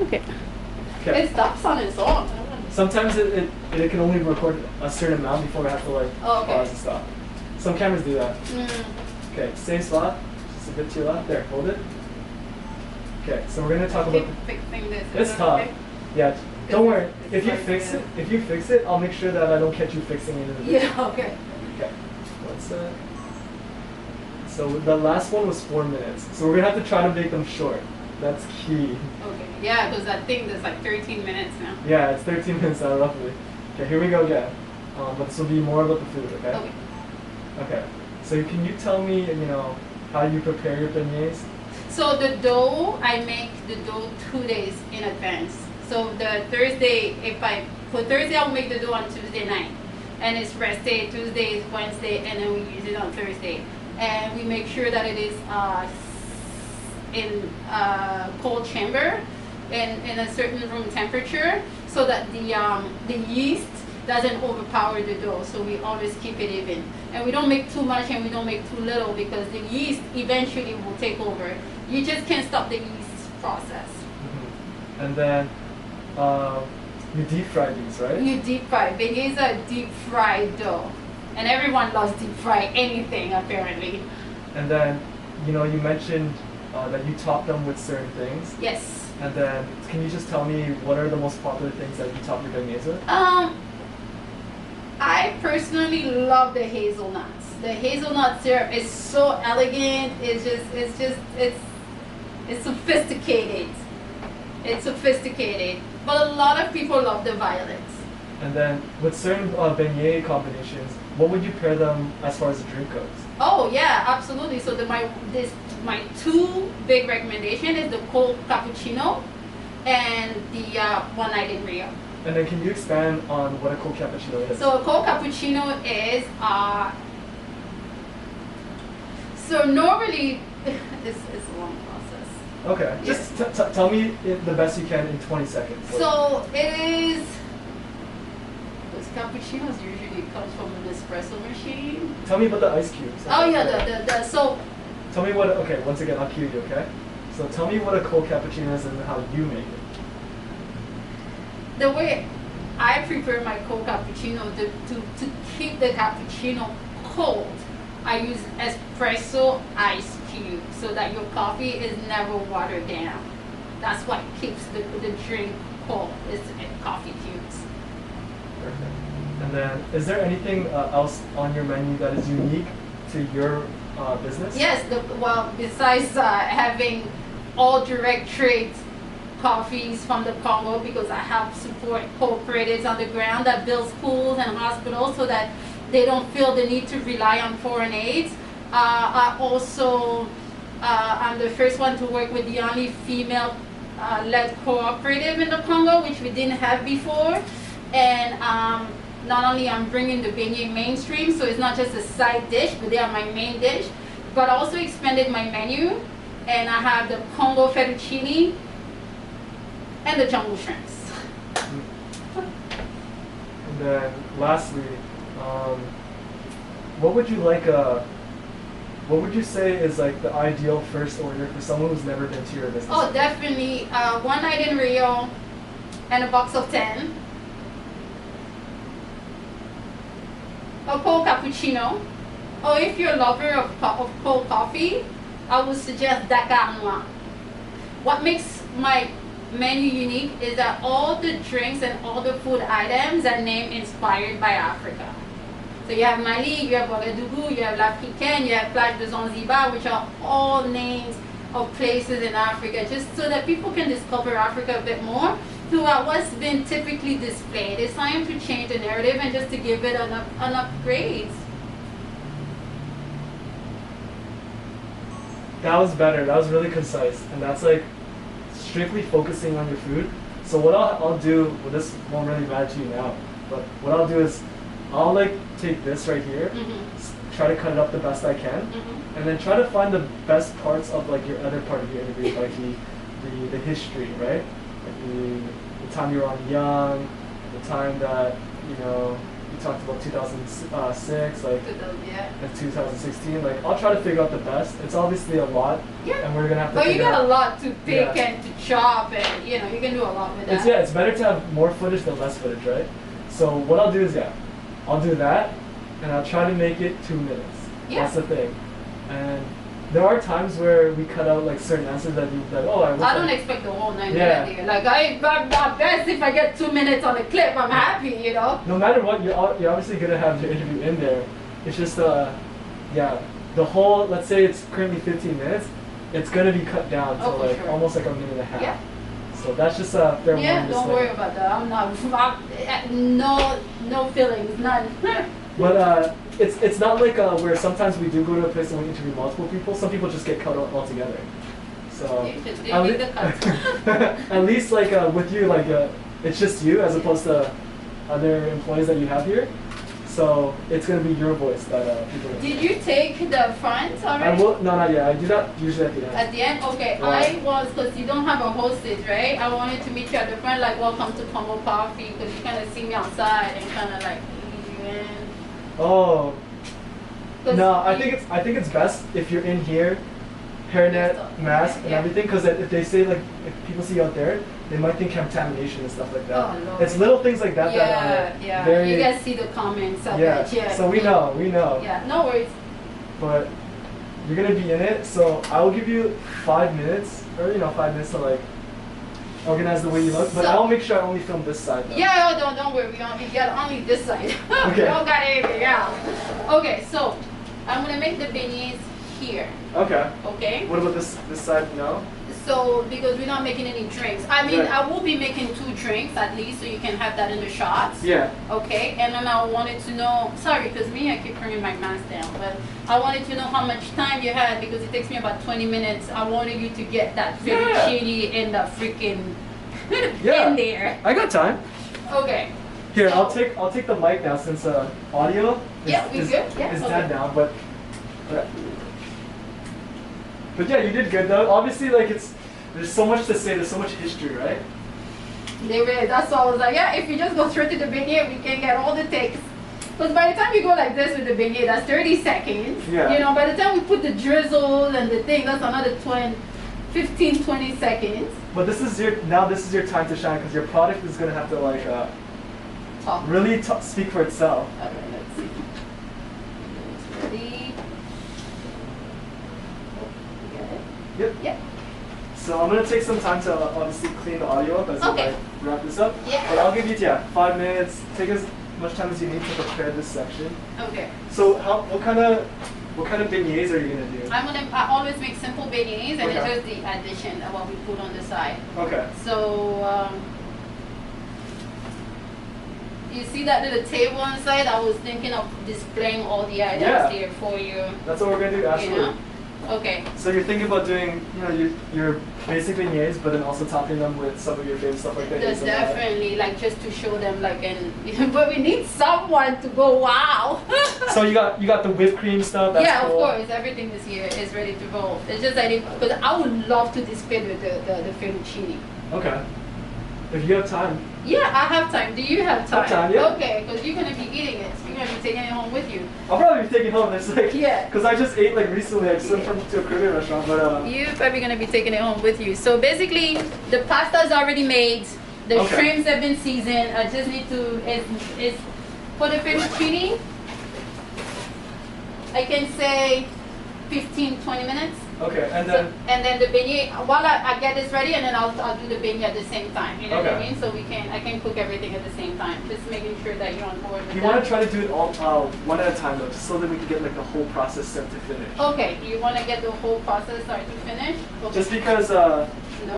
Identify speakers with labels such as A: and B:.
A: Okay.
B: Okay.
A: It stops on its own.
B: Sometimes it can only record a certain amount before I have to like pause and stop. Some cameras do that. Okay, same spot. Just a bit to your left. There, hold it. Okay, so we're gonna talk about
A: fixing this.
B: It's tough.
A: Okay?
B: Yeah, don't worry. If you fix it, I'll make sure that I don't catch you fixing it in the video.
A: Yeah. Okay.
B: Okay. What's that? So the last one was 4 minutes. So we're gonna have to try to make them short. That's key.
A: Okay. Yeah, because I think there's like 13 minutes now.
B: Yeah, it's 13 minutes now roughly. Okay, here we go again. But this will be more about the food, okay?
A: Okay.
B: Okay. So can you tell me, how you prepare your beignets?
A: So the dough, I make the dough 2 days in advance. So the Thursday, for Thursday, I'll make the dough on Tuesday night. And it's rest day, Tuesday is Wednesday, and then we use it on Thursday. And we make sure that it is in cold chamber in a certain room temperature so that the yeast doesn't overpower the dough. So we always keep it even. And we don't make too much and we don't make too little because the yeast eventually will take over. You just can't stop the yeast process.
B: Mm-hmm. And then you deep fry these, right?
A: You deep fry. Beignets are deep fried dough. And everyone loves deep fry anything apparently.
B: And then, you mentioned that you top them with certain things.
A: Yes.
B: And then, can you just tell me what are the most popular things that you top your beignets with?
A: I personally love the hazelnuts. The hazelnut syrup is so elegant. It's sophisticated. It's sophisticated. But a lot of people love the violets.
B: And then, with certain beignet combinations, what would you pair them as far as the drink goes?
A: Oh yeah, absolutely. So my two big recommendation is the cold cappuccino and the one night in Rio.
B: And then can you expand on what a cold cappuccino is?
A: So a cold cappuccino is so normally it's a long process.
B: Okay, just tell me the best you can in 20 seconds.
A: So it is. Those cappuccinos usually comes from an espresso machine.
B: Tell me about the ice cubes.
A: Oh yeah, so.
B: Tell me what. Okay, once again, I'll cue you. Okay. So tell me what a cold cappuccino is and how you make it.
A: The way I prepare my cold cappuccino to keep the cappuccino cold, I use espresso ice cubes so that your coffee is never watered down. That's what keeps the drink cold, is coffee cubes.
B: Perfect. And then, is there anything else on your menu that is unique to your business?
A: Yes, besides having all direct trade coffees from the Congo, because I have support cooperatives on the ground that build schools and hospitals so that they don't feel the need to rely on foreign aids. I also, I'm the first one to work with the only female led cooperative in the Congo, which we didn't have before. And not only I'm bringing the beignet mainstream, so it's not just a side dish, but they are my main dish, but I also expanded my menu, and I have the Congo fettuccine and the jungle shrimps.
B: And then lastly, what would you say is like the ideal first order for someone who's never been to your business?
A: Oh, definitely one night in Rio and a box of 10. A cold cappuccino, or if you're a lover of cold coffee, I would suggest Dakar Noir. What makes my menu unique is that all the drinks and all the food items are named inspired by Africa. So you have Mali, you have Ouagadougou, you have L'Africaine, you have Plage de Zanzibar, which are all names of places in Africa, just so that people can discover Africa a bit more throughout what's been typically displayed. It's time to change the narrative and just to give it an upgrade.
B: That was better. That was really concise, and that's like strictly focusing on your food. So what I'll do, well, this won't really matter to you now, but what I'll do is I'll like take this right here, try to cut it up the best I can, and then try to find the best parts of like your other part of your interview, like the history, right? Like the time you were on Young, the time that you talked about 2006, like and 2016. Like I'll try to figure out the best. It's obviously a lot, and we're gonna have to.
A: But you got a lot to pick and to chop, and you know, you can do a lot with that.
B: It's better to have more footage than less footage, right? So what I'll do is, I'll do that, and I'll try to make it 2 minutes.
A: Yeah.
B: That's the thing. And there are times where we cut out like certain answers that you like, oh,
A: I don't expect the whole 9 minutes here. Like I'm best if I get 2 minutes on a clip, I'm happy, you know.
B: No matter what, you're obviously gonna have your interview in there. It's just the whole, let's say it's currently 15 minutes, it's gonna be cut down to like
A: sure.
B: almost like a minute and a half.
A: Yeah.
B: So that's just a fair warning.
A: Yeah, don't worry about that. I'm not, no feelings, none.
B: But it's not like where sometimes we do go to a place and we interview multiple people. Some people just get cut out altogether. So at least like with you, like it's just you as opposed to other employees that you have here. So it's gonna be your voice that people.
A: Did you take the front already?
B: I will. No, not yet. I do that usually at the end.
A: At the end, okay. I was, because you don't have a hostage, right? I wanted to meet you at the front, like welcome to Congo Coffee, because you kind of see me outside and kind of like lead you in.
B: Oh. No, I think it's best if you're in here, hairnet, mask, and everything, because if they say like if people see you out there, they might think contamination and stuff like that.
A: Oh, Lord.
B: It's little things like that that are very.
A: You guys see the comments of
B: Yeah.
A: it. Yeah.
B: So we know.
A: Yeah. No worries.
B: But you're gonna be in it, so I will give you 5 minutes, or 5 minutes to like organize the way you look. But I'll make sure I only film this side. Though.
A: Yeah. Don't worry. We got only this side.
B: Okay.
A: We don't got anything else. Okay. So I'm gonna make the beignets here.
B: Okay.
A: Okay.
B: What about this side? No.
A: So, because we're not making any drinks. I mean,
B: Right.
A: I will be making 2 drinks at least, so you can have that in the shots.
B: Yeah.
A: Okay, and then I wanted to know, sorry, because I keep bringing my mask down, but I wanted to know how much time you had, because it takes me about 20 minutes. I wanted you to get that fettuccine in the freaking, in there.
B: I got time.
A: Okay.
B: Here,
A: So-
B: I'll take the mic now since audio is
A: good? Yeah,
B: is
A: okay.
B: dead now, but yeah, you did good though. Obviously, like there's so much to say. There's so much history, right?
A: That's why I was like, yeah, if you just go straight to the beignet, we can get all the takes. Because by the time you go like this with the beignet, that's 30 seconds.
B: Yeah.
A: You know, by the time we put the drizzle and the thing, that's another 15, 20 seconds.
B: But this is your time to shine because your product is gonna have to like
A: Talk.
B: really speak for itself.
A: Okay, let's see. It's ready. You got it?
B: Yep.
A: Yep.
B: So I'm gonna take some time to obviously clean the audio up as
A: Okay.
B: I wrap this up.
A: Yeah.
B: But I'll give you 5 minutes. Take as much time as you need to prepare this section.
A: Okay.
B: So what kind of beignets are you gonna do?
A: I always make simple beignets, and
B: Okay.
A: it's just the addition of what we put on the side.
B: Okay.
A: So, you see that little table on the side? I was thinking of displaying all the items here for you.
B: That's what we're gonna do. Absolutely.
A: You know? Okay.
B: So you're thinking about doing, your basic beignets, but then also topping them with some of your favorite stuff like that.
A: That's definitely, like, just to show them, like, but we need someone to go, wow.
B: So you got the whipped cream stuff. That's
A: Yeah,
B: cool.
A: of course, everything is here is ready to roll. It's just that because I would love to display the fettuccine.
B: Okay. If you have time.
A: Yeah, I have time. Do you have time?
B: I have time, yeah.
A: Okay, because you're gonna be eating it. You're gonna be taking it home with you.
B: I'll probably be taking home. It's like
A: Yeah.
B: Because I just ate like recently. I just went to a Korean restaurant, but
A: You're probably gonna be taking it home with you. So basically, the pasta is already made. The
B: Okay.
A: shrimps have been seasoned. I just need to. It's for the fettuccine. I can say 15-20 minutes.
B: okay, and
A: So,
B: then
A: and then the beignet, while I get this ready, and then I'll do the beignet at the same time. You know what I
B: Okay.
A: mean? So I can cook everything at the same time. Just making sure that you're on board with
B: you
A: that.
B: want to try to do it all one at a time though, just so that we can get like the whole process start to finish.
A: Okay, you want to get the whole process start to finish? Okay.
B: Just because
A: No.